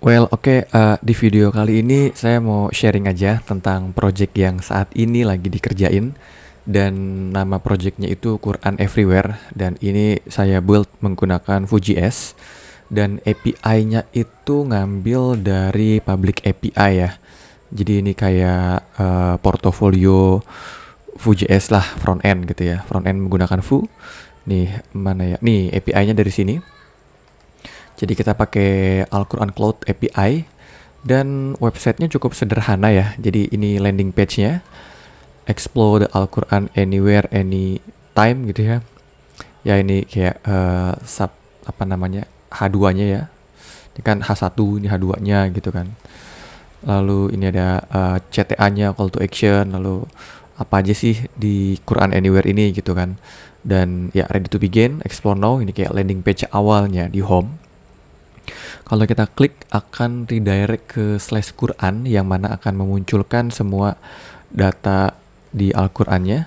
Di video kali ini saya mau sharing aja tentang project yang saat ini lagi dikerjain dan nama projectnya itu Quran Everywhere dan ini saya build menggunakan Vue.js dan API-nya itu ngambil dari public API ya. Jadi ini kayak portofolio Vue.js lah front end gitu ya. Front end menggunakan Vue. Nih mana ya? Nih API-nya dari sini. Jadi kita pakai Al-Quran Cloud API dan websitenya cukup sederhana ya. Jadi ini landing page-nya, explore the Al-Quran anywhere, anytime gitu ya. Ya ini kayak H2-nya ya. Ini kan H1, ini H2-nya gitu kan. Lalu ini ada CTA-nya, call to action, lalu apa aja sih di Quran Anywhere ini gitu kan. Dan ya ready to begin, explore now, ini kayak landing page awalnya di home. Kalau kita klik akan redirect ke /Quran yang mana akan memunculkan semua data di Al-Qur'annya.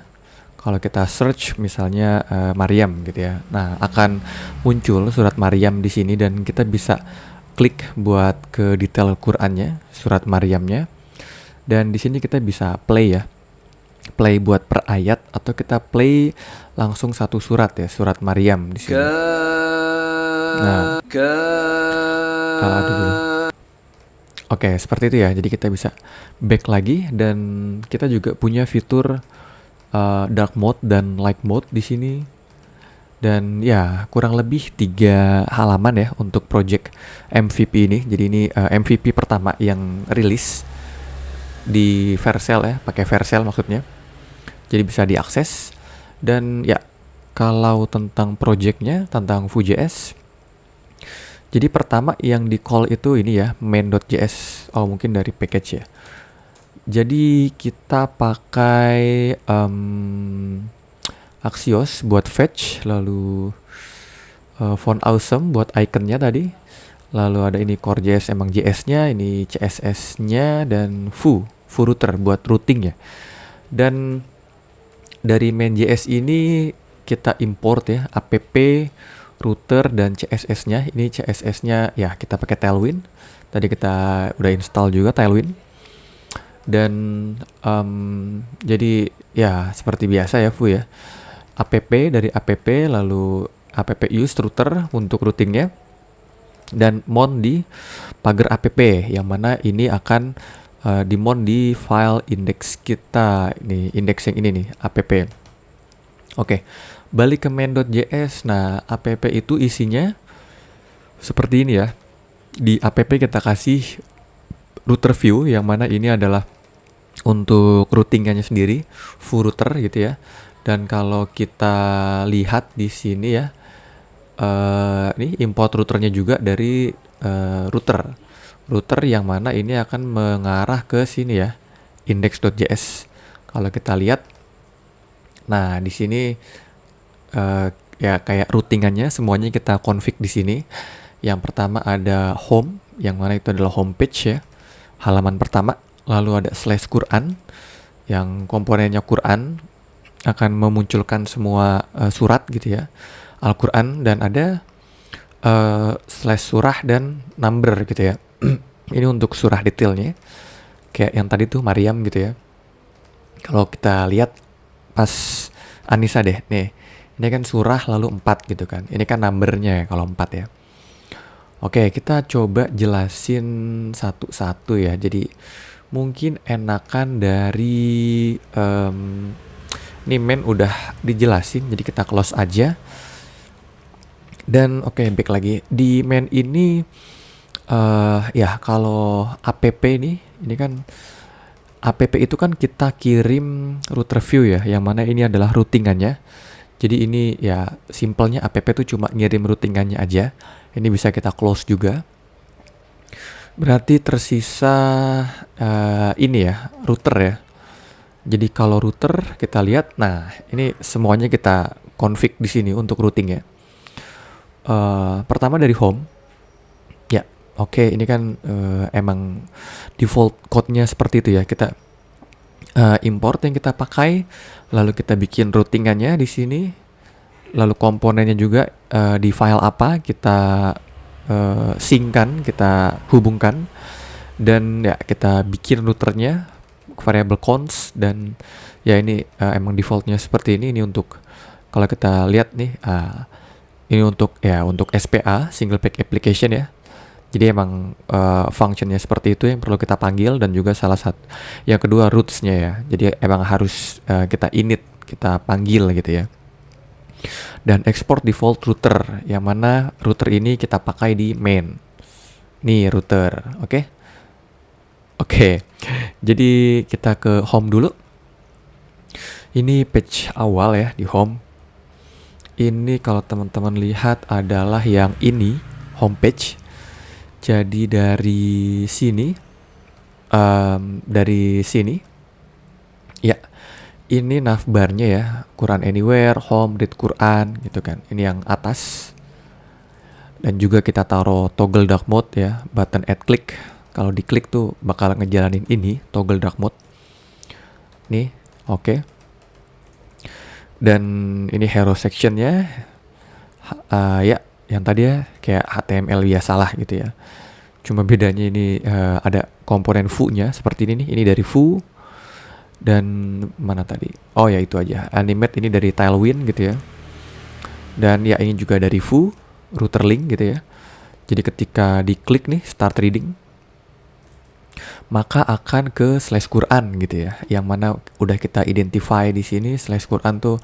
Kalau kita search misalnya Maryam gitu ya. Nah, akan muncul surat Maryam di sini dan kita bisa klik buat ke detail Qur'annya, surat Maryamnya. Dan di sini kita bisa play ya. Play buat per ayat atau kita play langsung satu surat ya, surat Maryam di sini. Nah, aduh dulu. Oke, seperti itu ya. Jadi kita bisa back lagi dan kita juga punya fitur dark mode dan light mode di sini. Dan ya, kurang lebih 3 halaman ya untuk project MVP ini. Jadi ini MVP pertama yang rilis di Vercel ya, pakai Vercel maksudnya. Jadi bisa diakses. Dan ya, kalau tentang projectnya, tentang Vue.js, jadi pertama yang di call itu ini ya, main.js. Oh, mungkin dari package ya. Jadi kita pakai Axios buat fetch, lalu font awesome buat iconnya tadi. Lalu ada ini core.js emang JS-nya, ini CSS-nya dan Vue router buat routing ya. Dan dari main.js ini kita import ya app router dan CSS-nya. Ini CSS-nya ya kita pakai Tailwind. Tadi kita udah install juga Tailwind. Dan jadi ya seperti biasa ya Vue ya. App dari app lalu app use router untuk routingnya. Dan mount di pagar app yang mana ini akan di mount di file index kita. Ini index yang ini nih app. Oke. Balik ke main.js. Nah, app itu isinya seperti ini ya. Di app kita kasih router view yang mana ini adalah untuk routingannya sendiri, Vue router gitu ya. Dan kalau kita lihat di sini ya, ini import routernya juga dari router yang mana ini akan mengarah ke sini ya, index.js. Kalau kita lihat, nah di sini ya kayak routingannya semuanya kita config di sini. Yang pertama ada home, yang mana itu adalah homepage ya, halaman pertama. Lalu ada /Quran, yang komponennya Quran akan memunculkan semua surat gitu ya, Al-Quran, dan ada /surah dan number gitu ya. Ini untuk surah detailnya, kayak yang tadi tuh Maryam gitu ya. Kalau kita lihat pas Anissa deh, nih. Ini kan surah lalu 4 gitu kan. Ini kan numbernya ya kalau 4 ya. Oke, kita coba jelasin satu-satu ya. Jadi mungkin enakan dari ini main udah dijelasin. Jadi kita close aja. Dan oke, back lagi. Di main ini ya kalau app ini kan app itu kan kita kirim router view ya, yang mana ini adalah routingannya. Jadi ini ya simpelnya app itu cuma ngirim routingannya aja. Ini bisa kita close juga. Berarti tersisa ini ya, router ya. Jadi kalau router kita lihat, nah ini semuanya kita config di sini untuk routing ya. Pertama dari home. Ya, oke, ini kan emang default code-nya seperti itu ya. Kita import yang kita pakai, lalu kita bikin routingannya di sini, lalu komponennya juga di file apa kita sync-kan, kita hubungkan, dan ya kita bikin routernya variable const, dan ya ini emang defaultnya seperti ini untuk kalau kita lihat nih, ini untuk SPA single page application ya. Jadi emang functionnya seperti itu yang perlu kita panggil, dan juga salah satu yang kedua roots-nya ya. Jadi emang harus kita init, kita panggil gitu ya. Dan export default router, yang mana router ini kita pakai di main. Nih router, oke? Oke. Jadi kita ke home dulu. Ini page awal ya di home. Ini kalau teman-teman lihat adalah yang ini homepage. Jadi dari sini, ya ini navbarnya ya, Quran Anywhere, Home, Read Quran gitu kan. Ini yang atas. Dan juga kita taruh toggle dark mode ya, button add click. Kalau diklik tuh bakal ngejalanin ini toggle dark mode. Nih, oke. Dan ini hero sectionnya, ya yang tadi ya kayak HTML biasalah gitu ya. Cuma bedanya ini ada komponen Vue-nya seperti ini nih. Ini dari Vue. Dan mana tadi? Oh ya itu aja. Animate ini dari Tailwind gitu ya. Dan ya ini juga dari Vue, router link gitu ya. Jadi ketika diklik nih start reading, maka akan ke /Quran gitu ya. Yang mana udah kita identify di sini, /Quran tuh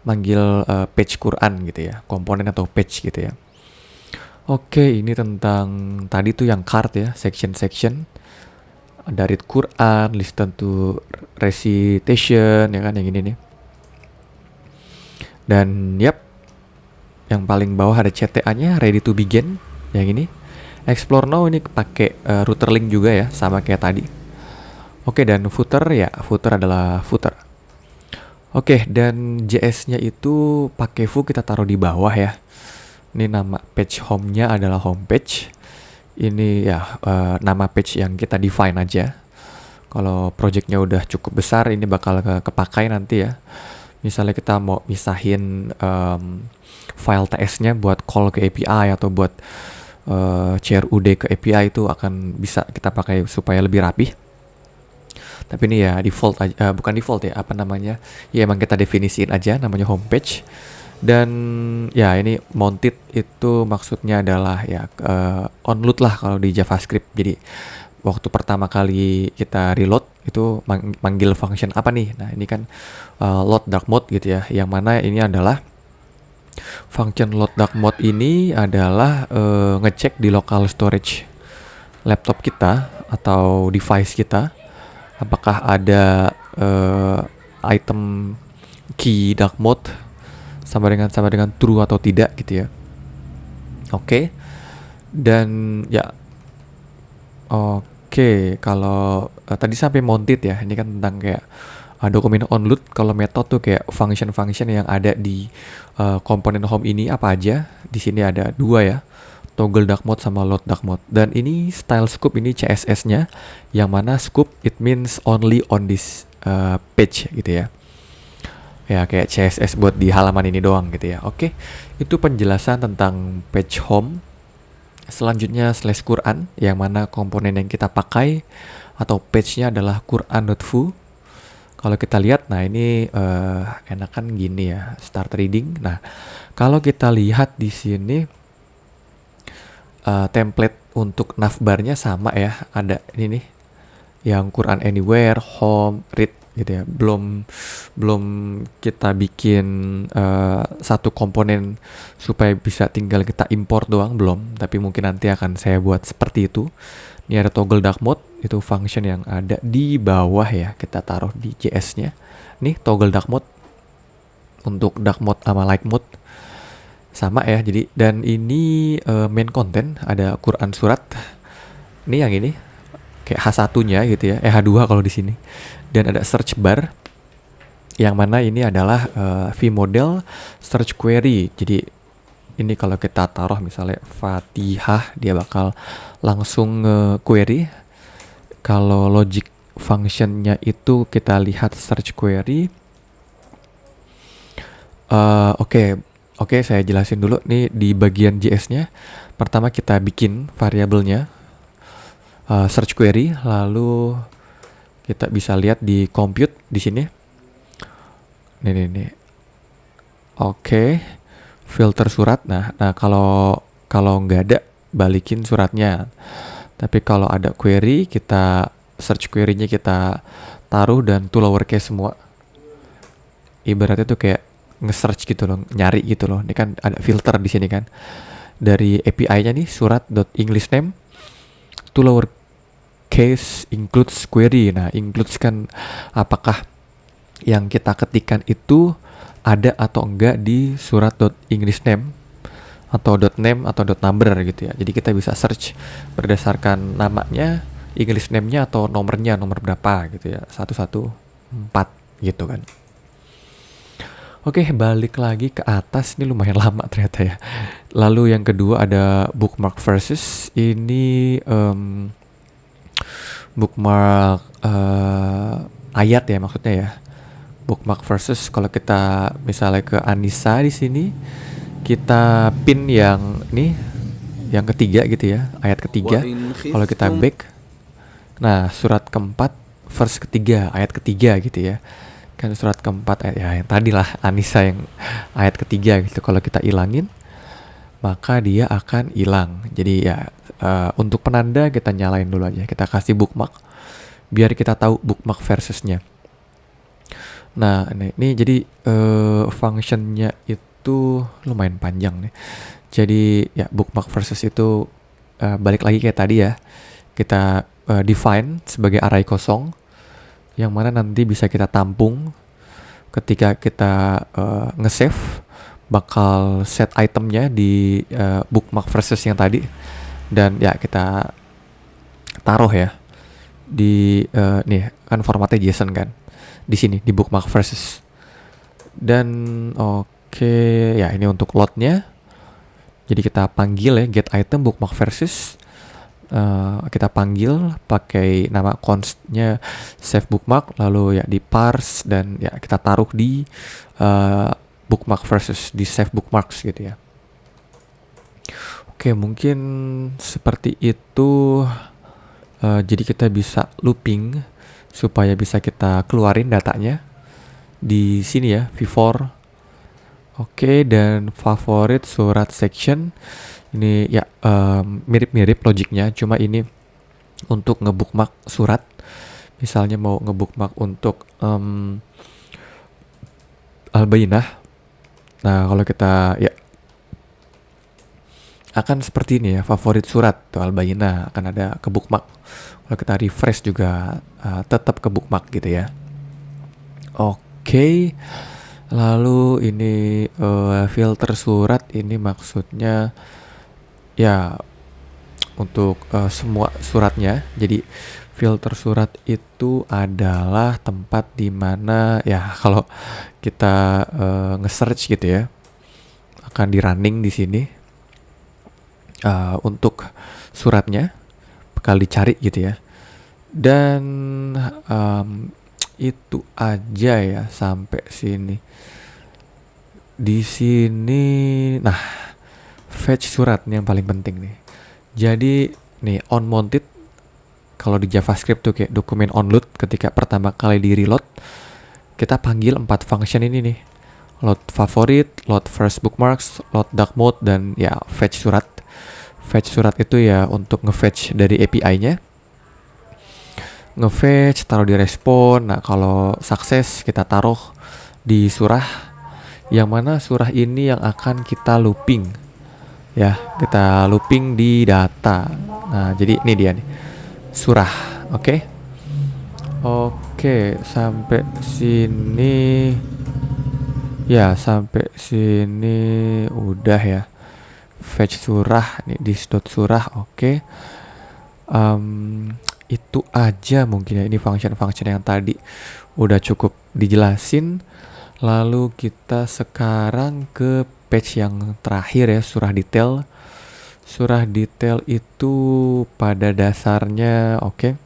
manggil page Quran gitu ya. Komponen atau page gitu ya. Oke, ini tentang tadi tuh yang card ya, section-section. Ada read Quran, listen to recitation, ya kan, yang ini nih. Dan yang paling bawah ada CTA-nya, ready to begin, yang ini. Explore now ini pakai router link juga ya, sama kayak tadi. Oke, dan footer ya, footer adalah footer. Oke, dan JS-nya itu pakai Vue kita taruh di bawah ya. Ini nama page home-nya adalah homepage. Ini ya nama page yang kita define aja. Kalau projectnya udah cukup besar, ini bakal kepakai nanti ya. Misalnya kita mau misahin file TS-nya buat call ke API atau buat CRUD ke API, itu akan bisa kita pakai supaya lebih rapi. Tapi ini ya default aja, bukan default ya, apa namanya? Ya emang kita definisiin aja namanya homepage. Dan ya ini mounted itu maksudnya adalah ya onload lah kalau di JavaScript. Jadi waktu pertama kali kita reload itu manggil function apa nih? Nah ini kan load dark mode gitu ya. Yang mana ini adalah function load dark mode ini adalah ngecek di local storage laptop kita atau device kita, apakah ada item key dark mode sama dengan true atau tidak gitu ya. Oke. Dan ya oke, kalau tadi sampai mounted ya, ini kan tentang kayak dokumen onload. Kalau method tuh kayak function-function yang ada di komponen home ini apa aja. Di sini ada 2 ya, toggle dark mode sama load dark mode. Dan ini style scope, ini CSS-nya, yang mana scope it means only on this page gitu ya. Ya kayak CSS buat di halaman ini doang gitu ya. Oke, itu penjelasan tentang page home. Selanjutnya /Quran, yang mana komponen yang kita pakai atau page-nya adalah Quran.Vue. Kalau kita lihat, nah ini enakan gini ya, start reading. Nah, kalau kita lihat di sini template untuk navbarnya sama ya, ada ini nih, yang Quran Anywhere, Home, Read gitu ya. Belum kita bikin satu komponen supaya bisa tinggal kita import doang, belum. Tapi mungkin nanti akan saya buat seperti itu. Ini ada toggle dark mode, itu function yang ada di bawah ya, kita taruh di JS-nya. Nih toggle dark mode untuk dark mode sama light mode sama ya. Jadi dan ini main content ada Quran surat. Ini yang ini kayak H1-nya gitu ya, H2 kalau di sini. Dan ada search bar, yang mana ini adalah vModel search query. Jadi ini kalau kita taruh misalnya Fatihah, dia bakal langsung query. Kalau logic functionnya itu kita lihat search query. Oke. Oke, saya jelasin dulu nih di bagian JS-nya. Pertama kita bikin variabelnya, search query, lalu kita bisa lihat di compute di sini. Nih. Oke, filter surat. Nah kalau nggak ada, balikin suratnya. Tapi kalau ada query, kita search query-nya kita taruh dan to lowercase semua. Ibaratnya tuh kayak nge-search gitu loh, nyari gitu loh. Ini kan ada filter di sini kan. Dari API-nya nih surat.EnglishName to lowercase includes query. Nah, includes kan apakah yang kita ketikkan itu ada atau enggak di surat.EnglishName atau .name atau .number gitu ya. Jadi kita bisa search berdasarkan namanya, English name-nya atau nomornya, nomor berapa gitu ya. 114 gitu kan. Oke, balik lagi ke atas. Ini lumayan lama ternyata ya. Lalu yang kedua ada bookmark versus. Ini bookmark ayat ya maksudnya ya. Bookmark versus kalau kita misalnya ke Anissa di sini, kita pin yang nih, yang ketiga gitu ya, ayat ketiga. Kalau kita back, nah surat keempat, verse ketiga, ayat ketiga gitu ya. Kan surat keempat ayat ya yang tadi lah Anissa yang ayat ketiga gitu. Kalau kita ilangin, maka dia akan hilang. Jadi ya untuk penanda kita nyalain dulu aja. Kita kasih bookmark biar kita tahu bookmark versusnya. Nah ini jadi functionnya itu lumayan panjang nih. Jadi ya bookmark versus itu balik lagi kayak tadi ya. Kita define sebagai array kosong yang mana nanti bisa kita tampung ketika kita nge-save, bakal set itemnya di bookmark versus yang tadi, dan ya kita taruh ya di nih kan formatnya JSON kan di sini di bookmark versus. Dan oke, ya ini untuk loadnya. Jadi kita panggil ya get item bookmark versus. Kita panggil pakai nama constnya save bookmark, lalu ya di parse dan ya kita taruh di bookmark versus di save bookmarks gitu ya. Oke, mungkin seperti itu. Jadi kita bisa looping supaya bisa kita keluarin datanya di sini ya, v4. Oke, dan favorit surat section ini ya mirip-mirip logiknya, cuma ini untuk ngebookmark surat. Misalnya mau ngebookmark untuk Al-Bayyinah. Nah, kalau kita ya akan seperti ini ya, favorit surat tuh Al-Bayyinah akan ada ke bookmark. Kalau kita refresh juga tetap ke bookmark gitu ya. Oke. Lalu ini filter surat ini maksudnya ya untuk semua suratnya. Jadi filter surat itu adalah tempat di mana ya kalau kita nge-search gitu ya, akan di running di sini untuk suratnya bakal dicari gitu ya. Dan itu aja ya sampai sini. Di sini nah fetch suratnya yang paling penting nih. Jadi nih onMounted kalau di JavaScript tuh kayak dokumen onload, ketika pertama kali di reload kita panggil 4 function ini nih. Load favorit, load first bookmarks, load dark mode, dan ya fetch surat. Fetch surat itu ya untuk nge-fetch dari API-nya. Nge-fetch, taruh di respon. Nah, kalau sukses kita taruh di surah, yang mana surah ini yang akan kita looping. Ya, kita looping di data. Nah, jadi ini dia nih. Surah, oke? Oke, sampai sini. Ya, sampai sini udah ya. Fetch surah nih di .surah, oke. Itu aja mungkin ya, ini function-function yang tadi udah cukup dijelasin. Lalu kita sekarang ke page yang terakhir ya, surah detail. Surah detail itu pada dasarnya oke.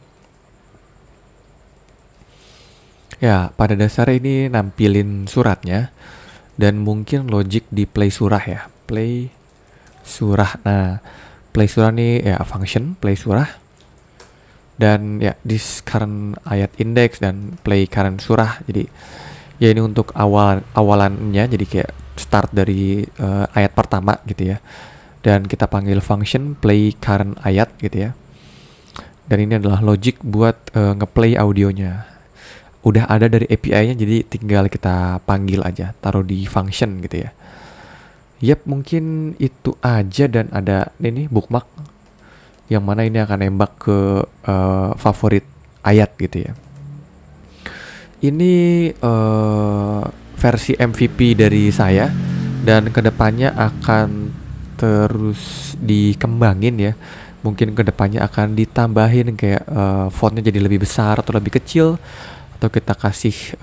Ya, pada dasarnya ini nampilin suratnya. dan mungkin logic di play surah ya. Play surah. Nah, play surah nih ya function play surah, dan ya this current ayat index dan play current surah. Jadi ya ini untuk awalannya, jadi kayak start dari ayat pertama gitu ya. Dan kita panggil function play current ayat gitu ya. Dan ini adalah logic buat ngeplay audionya. Udah ada dari API-nya, jadi tinggal kita panggil aja, taruh di function gitu ya. Yap, mungkin itu aja. Dan ada ini bookmark yang mana ini akan nembak ke favorit ayat gitu ya. Ini versi MVP dari saya, dan kedepannya akan terus dikembangin ya. Mungkin kedepannya akan ditambahin kayak fontnya jadi lebih besar atau lebih kecil, atau kita kasih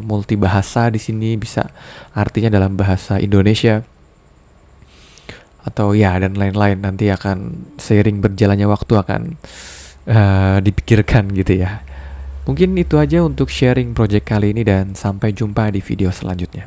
multi bahasa di sini, bisa artinya dalam bahasa Indonesia atau ya dan lain-lain. Nanti akan seiring berjalannya waktu akan dipikirkan gitu ya. Mungkin itu aja untuk sharing project kali ini, dan sampai jumpa di video selanjutnya.